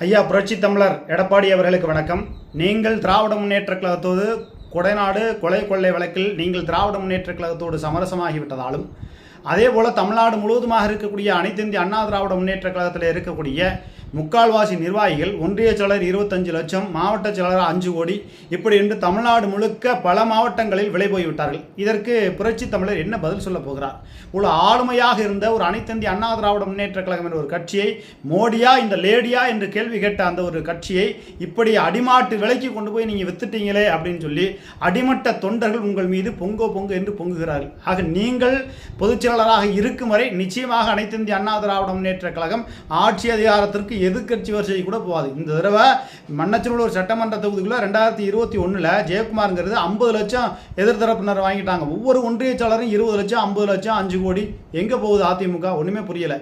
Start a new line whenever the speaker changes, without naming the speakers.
ஐயா புரட்சி தமிழர் எடப்பாடி அவர்களுக்கு வணக்கம். நீங்கள் திராவிட முன்னேற்ற கழகத்தோடு கொடைநாடு கொலை கொள்ளை வழக்கில் நீங்கள் திராவிட முன்னேற்ற கழகத்தோடு சமரசமாகிவிட்டதாலும், அதே போல் தமிழ்நாடு முழுவதுமாக இருக்கக்கூடிய அனைத்து இந்திய அண்ணா திராவிட முன்னேற்ற கழகத்தில் இருக்கக்கூடிய முக்கால்வாசி நிர்வாகிகள் ஒன்றிய செயலர் 25 லட்சம், மாவட்ட செயலர் 5 கோடி, இப்படி என்று தமிழ்நாடு முழுக்க பல மாவட்டங்களில் விலை போய்விட்டார்கள். இதற்கு புரட்சி தமிழர் என்ன பதில் சொல்ல போகிறார்? ஒரு ஆளுமையாக இருந்த ஒரு அனைத்து இந்திய அண்ணா திராவிட முன்னேற்ற கழகம் என்ற ஒரு கட்சியை மோடியா இந்த லேடியா என்று கேள்வி கேட்ட அந்த ஒரு கட்சியை இப்படி அடிமாட்டு விலைக்கு கொண்டு போய் நீங்கள் வித்துட்டீங்களே அப்படின்னு சொல்லி அடிமட்ட தொண்டர்கள் உங்கள் மீது பொங்கு என்று பொங்குகிறார்கள். ஆக நீங்கள் பொதுச் செயலாளராக இருக்கும் வரை நிச்சயமாக அனைத்து இந்திய அண்ணா திராவிட முன்னேற்ற கழகம் ஆட்சி அதிகாரத்திற்கு எதிர்க்கட்சி வரிசை கூட போகாது. இந்த தடவை மன்னச்சநல்லூர் சட்டமன்ற தொகுதிக்குள்ள 2021 ஜெயக்குமார்ங்கிறது 50 லட்சம் எதிர்த்தரப்பினர் வாங்கிட்டாங்க. ஒவ்வொரு ஒன்றிய செயலரும் 20 லட்சம், 50 லட்சம், 5 கோடி. எங்கே போகுது அதிமுக? ஒன்றுமே புரியலை.